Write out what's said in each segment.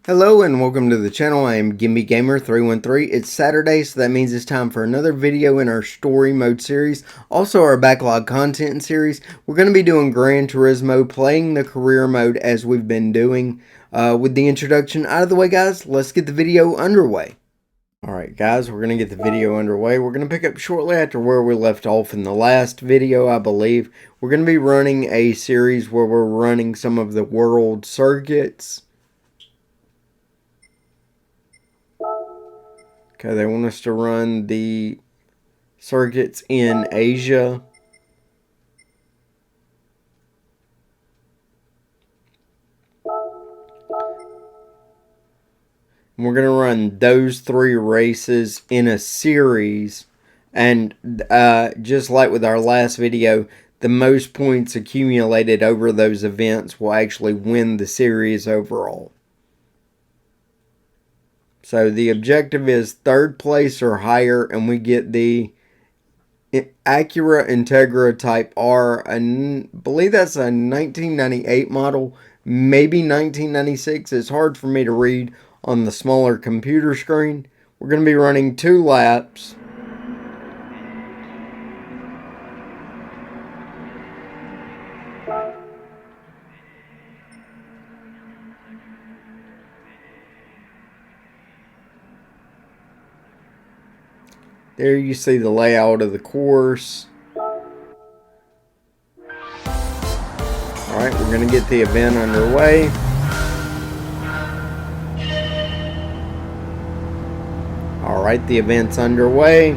Hello and welcome to the channel. I am Gimme Gamer 313. It's Saturday, so that means it's time for another video in our story mode series. Also our backlog content series. We're going to be doing Gran Turismo, playing the career mode as we've been doing. With the introduction out of the way, guys, let's get the video underway. Alright guys, we're going to get the video underway. We're going to pick up shortly after where we left off in the last video, I believe. We're going to be running a series where we're running some of the world circuits. Okay, they want us to run the circuits in Asia. And we're going to run those 3 races in a series. And just like with our last video, the most points accumulated over those events will actually win the series overall. So the objective is 3rd place or higher, and we get the Acura Integra Type R. I believe that's a 1998 model, maybe 1996. It's hard for me to read on the smaller computer screen. We're going to be running 2 laps. There you see the layout of the course. Alright, we're going to get the event underway. Alright, the event's underway.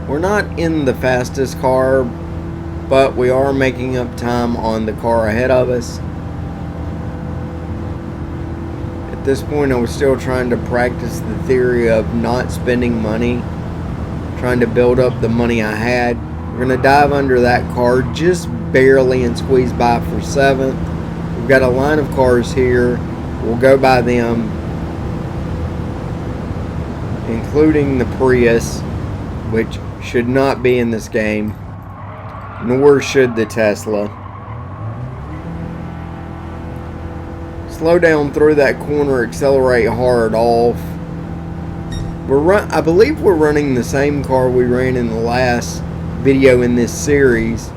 We're not in the fastest car, but we are making up time on the car ahead of us. At this point, I was still trying to practice the theory of not spending money, trying to build up the money I had. We're going to dive under that car just barely and squeeze by for 7th. We've got a line of cars here. We'll go by them, including the Prius, which should not be in this game, nor should the Tesla. Slow down through that corner, accelerate hard off. I believe we're running the same car we ran in the last video in this series.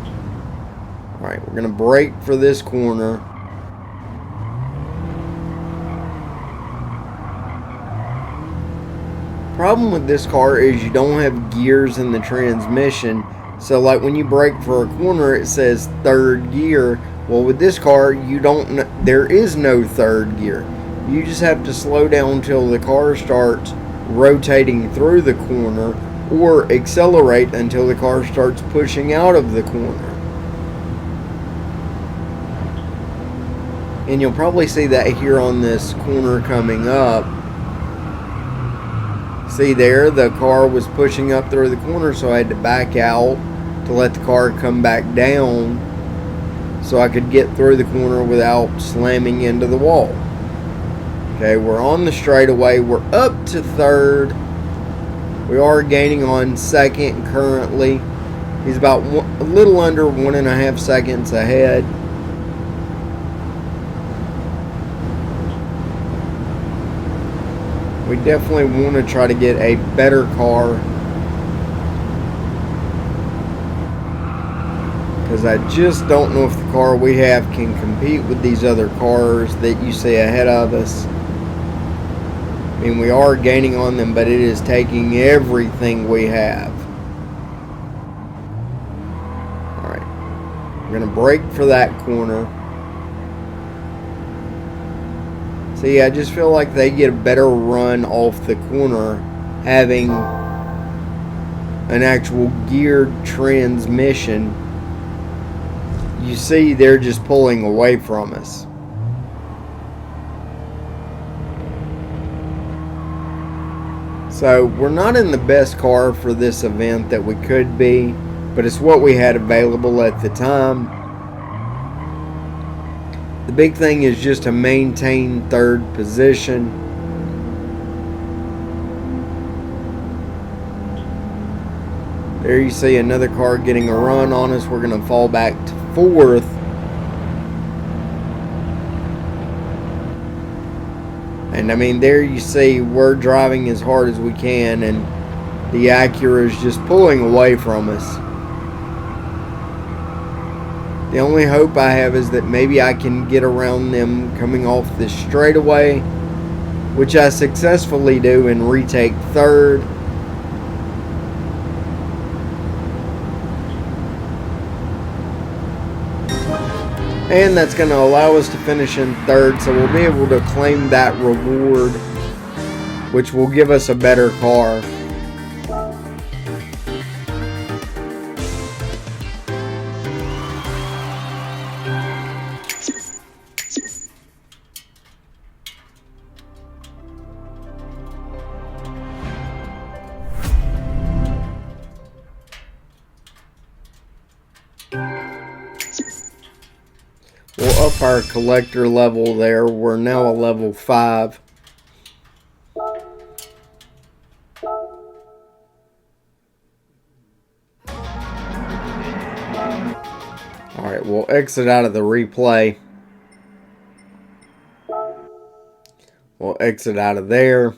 Alright, we're going to brake for this corner. Problem with this car is you don't have gears in the transmission. So like when you brake for a corner, it says 3rd gear. Well, with this car, there is no 3rd gear. You just have to slow down until the car starts rotating through the corner, or accelerate until the car starts pushing out of the corner. And you'll probably see that here on this corner coming up. See there, the car was pushing up through the corner, so I had to back out to let the car come back down so I could get through the corner without slamming into the wall. Okay, we're on the straightaway. We're up to 3rd. We are gaining on 2nd currently. He's about a little under 1.5 seconds ahead. We definitely want to try to get a better car, because I just don't know if the car we have can compete with these other cars that you see ahead of us. I mean, we are gaining on them, but it is taking everything we have. Alright, we're going to brake for that corner. See, I just feel like they get a better run off the corner having an actual geared transmission. You see, they're just pulling away from us. So, we're not in the best car for this event that we could be, but it's what we had available at the time. The big thing is just to maintain 3rd position. There you see another car getting a run on us. We're going to fall back to 4th. And I mean, there you see we're driving as hard as we can, and the Acura is just pulling away from us. The only hope I have is that maybe I can get around them coming off this straightaway, which I successfully do and retake third. And that's going to allow us to finish in third, so we'll be able to claim that reward, which will give us a better car. We'll up our collector level there. We're now a level 5. Alright, we'll exit out of the replay. We'll exit out of there.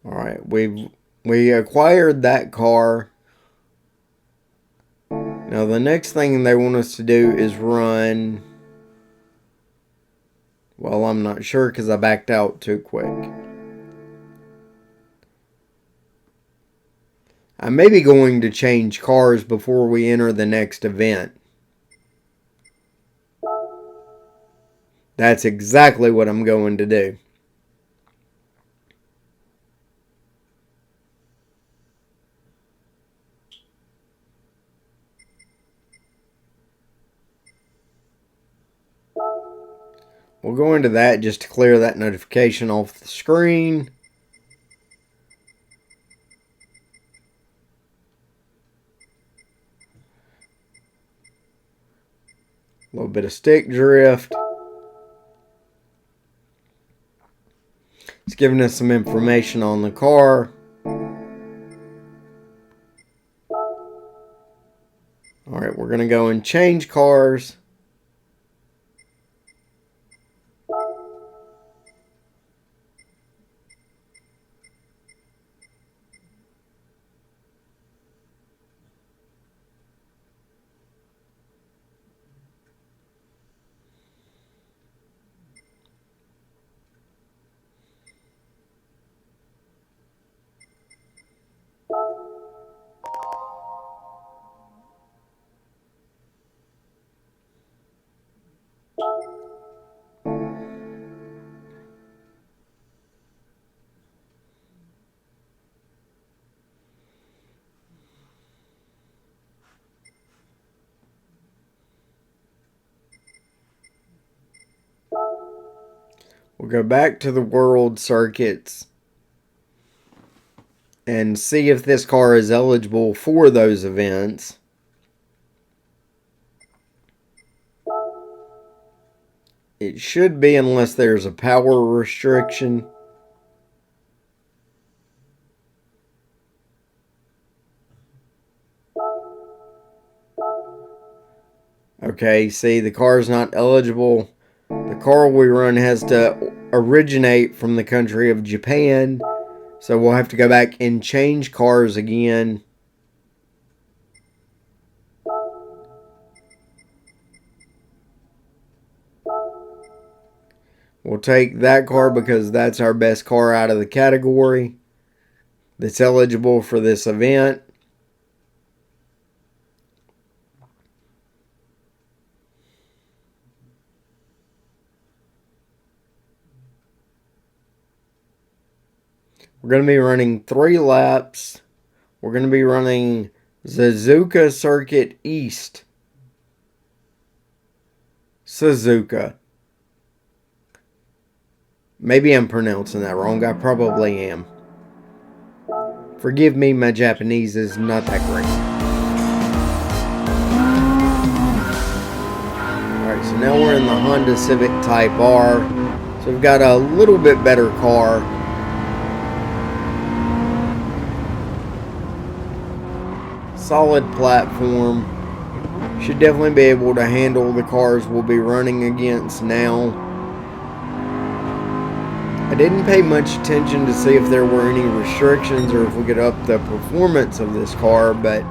Alright, we acquired that car. Now the next thing they want us to do is run... Well, I'm not sure because I backed out too quick. I may be going to change cars before we enter the next event. That's exactly what I'm going to do. We'll go into that just to clear that notification off the screen. A little bit of stick drift. It's giving us some information on the car. Alright, we're going to go and change cars. We'll go back to the world circuits and see if this car is eligible for those events. It should be, unless there's a power restriction. Okay, see, the car is not eligible. The car we run has to originate from the country of Japan. So we'll have to go back and change cars again. We'll take that car because that's our best car out of the category that's eligible for this event. We're going to be running 3 laps. We're going to be running Suzuka Circuit East. Suzuka. Maybe I'm pronouncing that wrong. I probably am. Forgive me, my Japanese is not that great. Alright, so now we're in the Honda Civic Type R. So we've got a little bit better car. solid platform. Should definitely be able to handle the cars we'll be running against now. I didn't pay much attention to see if there were any restrictions or if we could up the performance of this car, but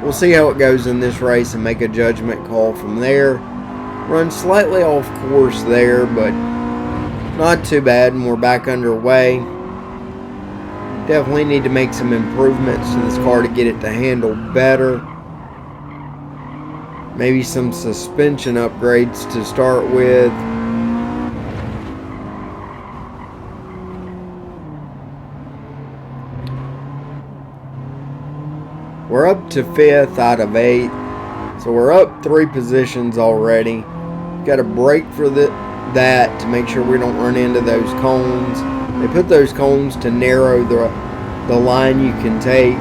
we'll see how it goes in this race and make a judgment call from there. Run slightly off course there, but not too bad, and we're back underway. Definitely need to make some improvements to this car to get it to handle better. Maybe some suspension upgrades to start with. We're up to 5th out of 8, so we're up 3 positions already. Got to brake for that to make sure we don't run into those cones. They put those cones to narrow the line you can take,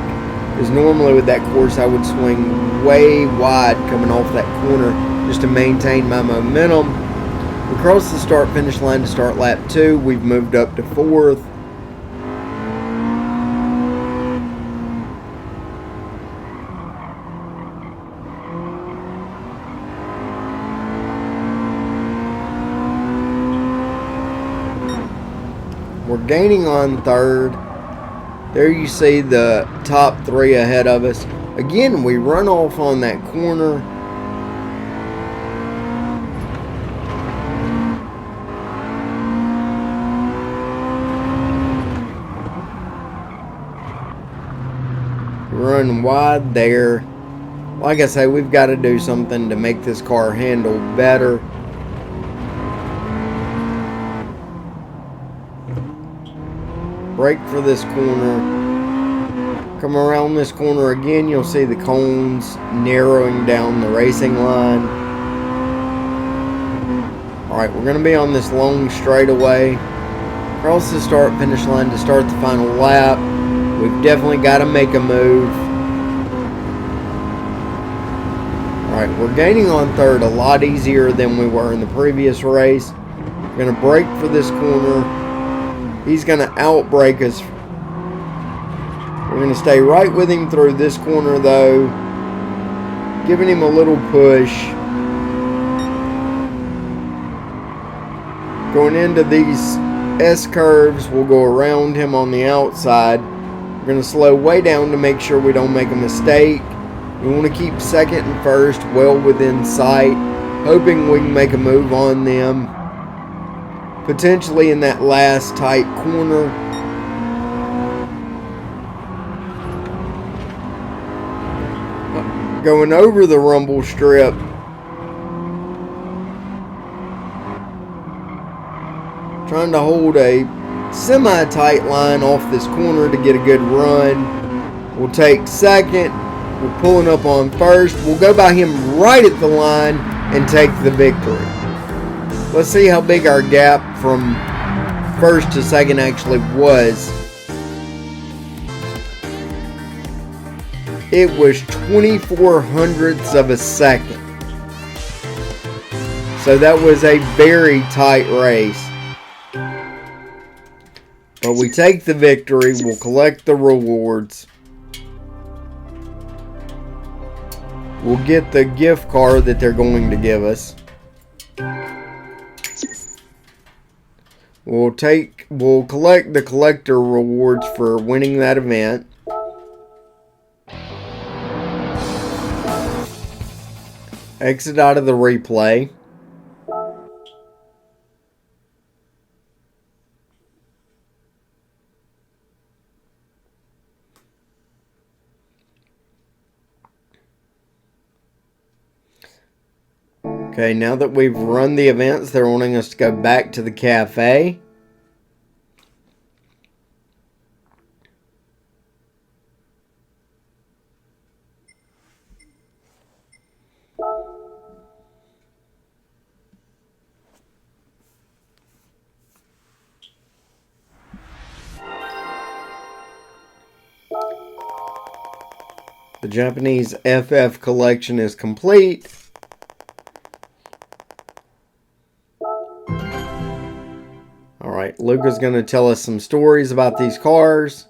because normally with that course I would swing way wide coming off that corner just to maintain my momentum. We crossed the start finish line to start lap 2. We've moved up to 4th. We're gaining on 3rd. There you see the top 3 ahead of us. Again, we run off on that corner. Run wide there. Like I say, we've got to do something to make this car handle better. Brake for this corner. Come around this corner again, you'll see the cones narrowing down the racing line. Alright, we're going to be on this long straightaway. Cross the start finish line to start the final lap. We've definitely got to make a move. Alright, we're gaining on 3rd a lot easier than we were in the previous race. We're going to brake for this corner. He's going to outbrake us. We're going to stay right with him through this corner though. Giving him a little push. Going into these S-curves, we'll go around him on the outside. We're going to slow way down to make sure we don't make a mistake. We want to keep 2nd and 1st well within sight. Hoping we can make a move on them. Potentially in that last tight corner. Going over the rumble strip. Trying to hold a semi-tight line off this corner to get a good run. We'll take 2nd. We're pulling up on 1st. We'll go by him right at the line and take the victory. Let's see how big our gap from 1st to 2nd actually was. It was 24 hundredths of a second. So that was a very tight race. But we take the victory. We'll collect the rewards. We'll get the gift card that they're going to give us. We'll collect the collector rewards for winning that event. Exit out of the replay. Okay, now that we've run the events, they're wanting us to go back to the cafe. The Japanese FF collection is complete. Alright, Luca's going to tell us some stories about these cars.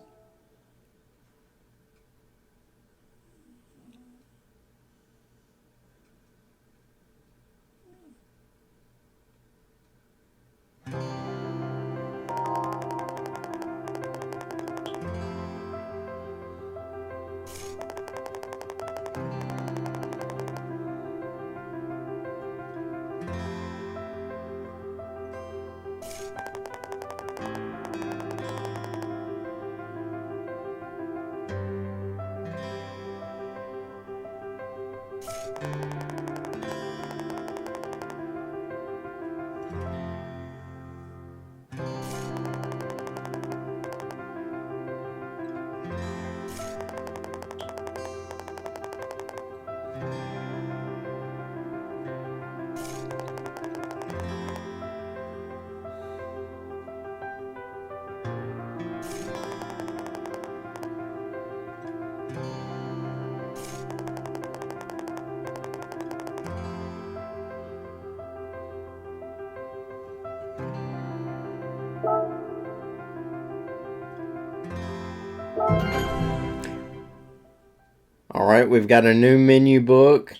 Alright, we've got a new menu book.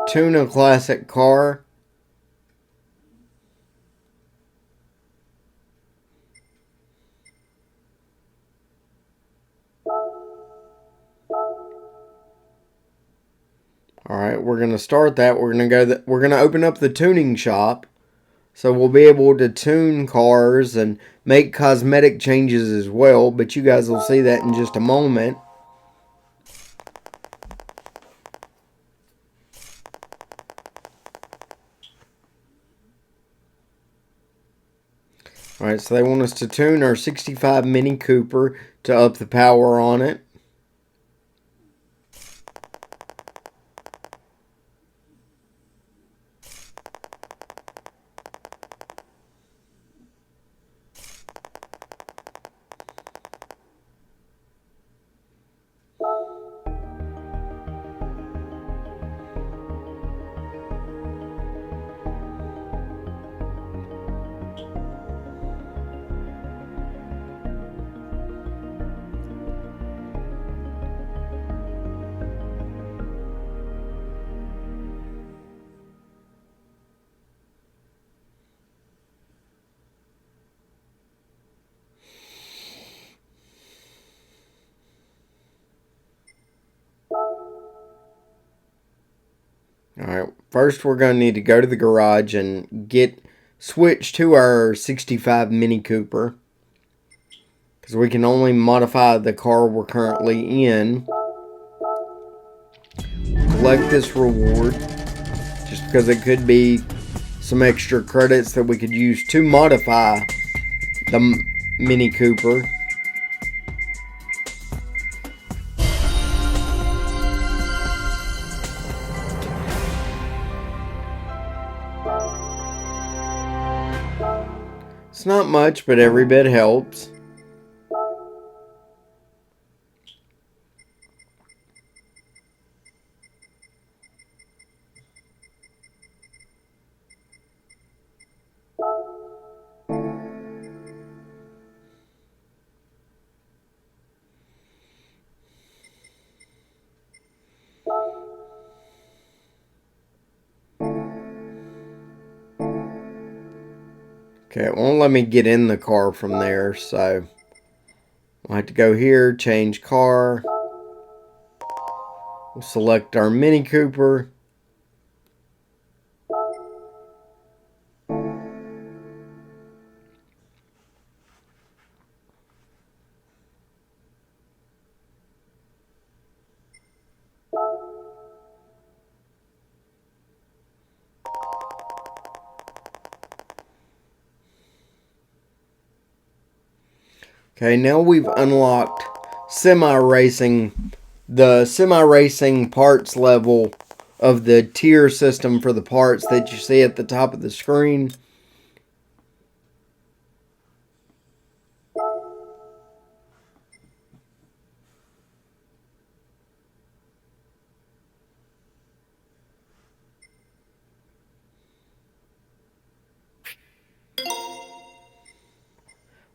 Tune a classic car. Alright, we're going to start that. We're going to open up the tuning shop. So we'll be able to tune cars and make cosmetic changes as well. But you guys will see that in just a moment. Alright, so they want us to tune our 65 Mini Cooper to up the power on it. Alright, first we're going to need to go to the garage and switch to our 65 Mini Cooper. Because we can only modify the car we're currently in. Collect this reward. Just because it could be some extra credits that we could use to modify the Mini Cooper. It's not much, but every bit helps. Okay, it won't let me get in the car from there, so I'll have to go here, change car. We'll select our Mini Cooper. Okay, now we've unlocked the semi-racing parts level of the tier system for the parts that you see at the top of the screen.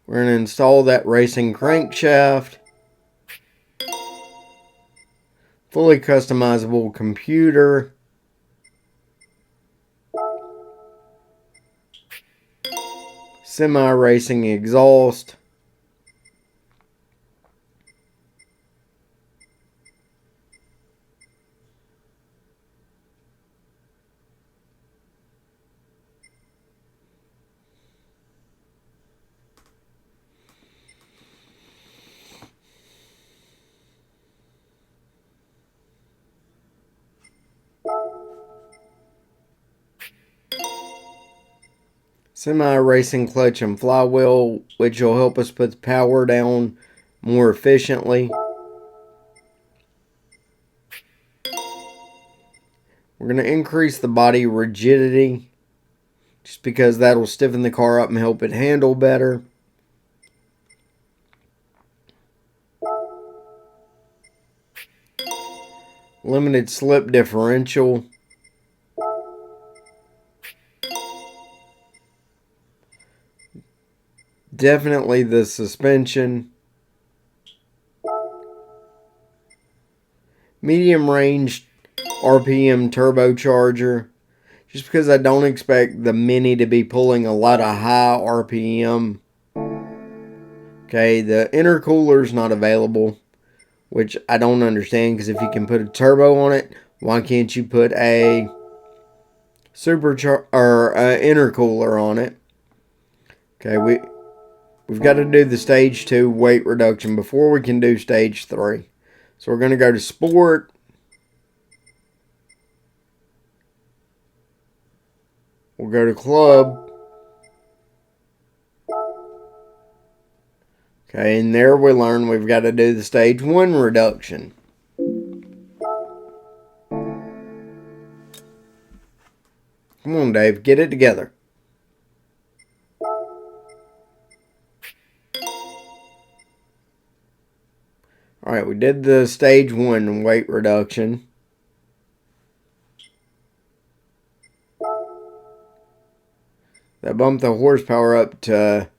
We're going to install that racing crankshaft. Fully customizable computer. Semi-racing exhaust. semi-racing clutch and flywheel, which will help us put the power down more efficiently. We're going to increase the body rigidity, just because that'll stiffen the car up and help it handle better. Limited slip differential. Definitely the suspension. Medium range RPM turbocharger. Just because I don't expect the Mini to be pulling a lot of high RPM. Okay, the intercooler's not available, which I don't understand, because if you can put a turbo on it, why can't you put a intercooler on it? Okay, we've got to do the stage 2 weight reduction before we can do stage 3. So we're going to go to sport. We'll go to club. Okay, and there we learn we've got to do the stage 1 reduction. Come on, Dave, get it together. Alright, we did the stage 1 weight reduction. That bumped the horsepower up to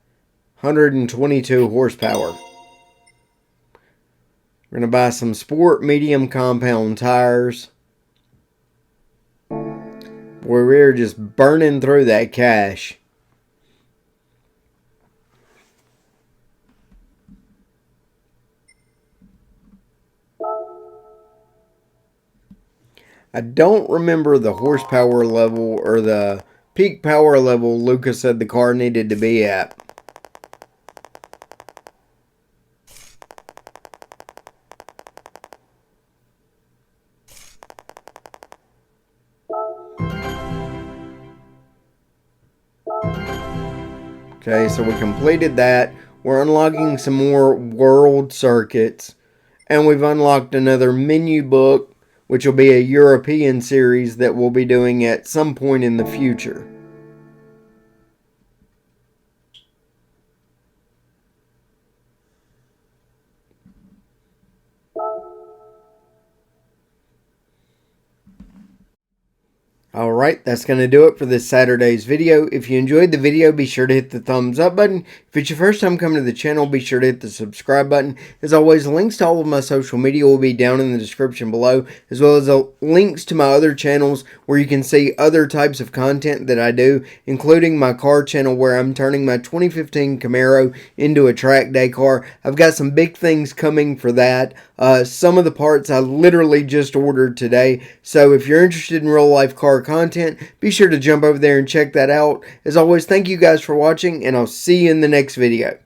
122 horsepower. We're going to buy some sport medium compound tires. Boy, we're just burning through that cash. I don't remember the horsepower level or the peak power level Lucas said the car needed to be at. Okay, so we completed that. We're unlocking some more world circuits. And we've unlocked another menu book, which will be a European series that we'll be doing at some point in the future. Alright, that's going to do it for this Saturday's video. If you enjoyed the video, be sure to hit the thumbs up button. If it's your first time coming to the channel, be sure to hit the subscribe button. As always, links to all of my social media will be down in the description below, as well as links to my other channels where you can see other types of content that I do, including my car channel where I'm turning my 2015 Camaro into a track day car. I've got some big things coming for that. Some of the parts I literally just ordered today, so if you're interested in real life car content, be sure to jump over there and check that out. As always, thank you guys for watching, and I'll see you in the next video.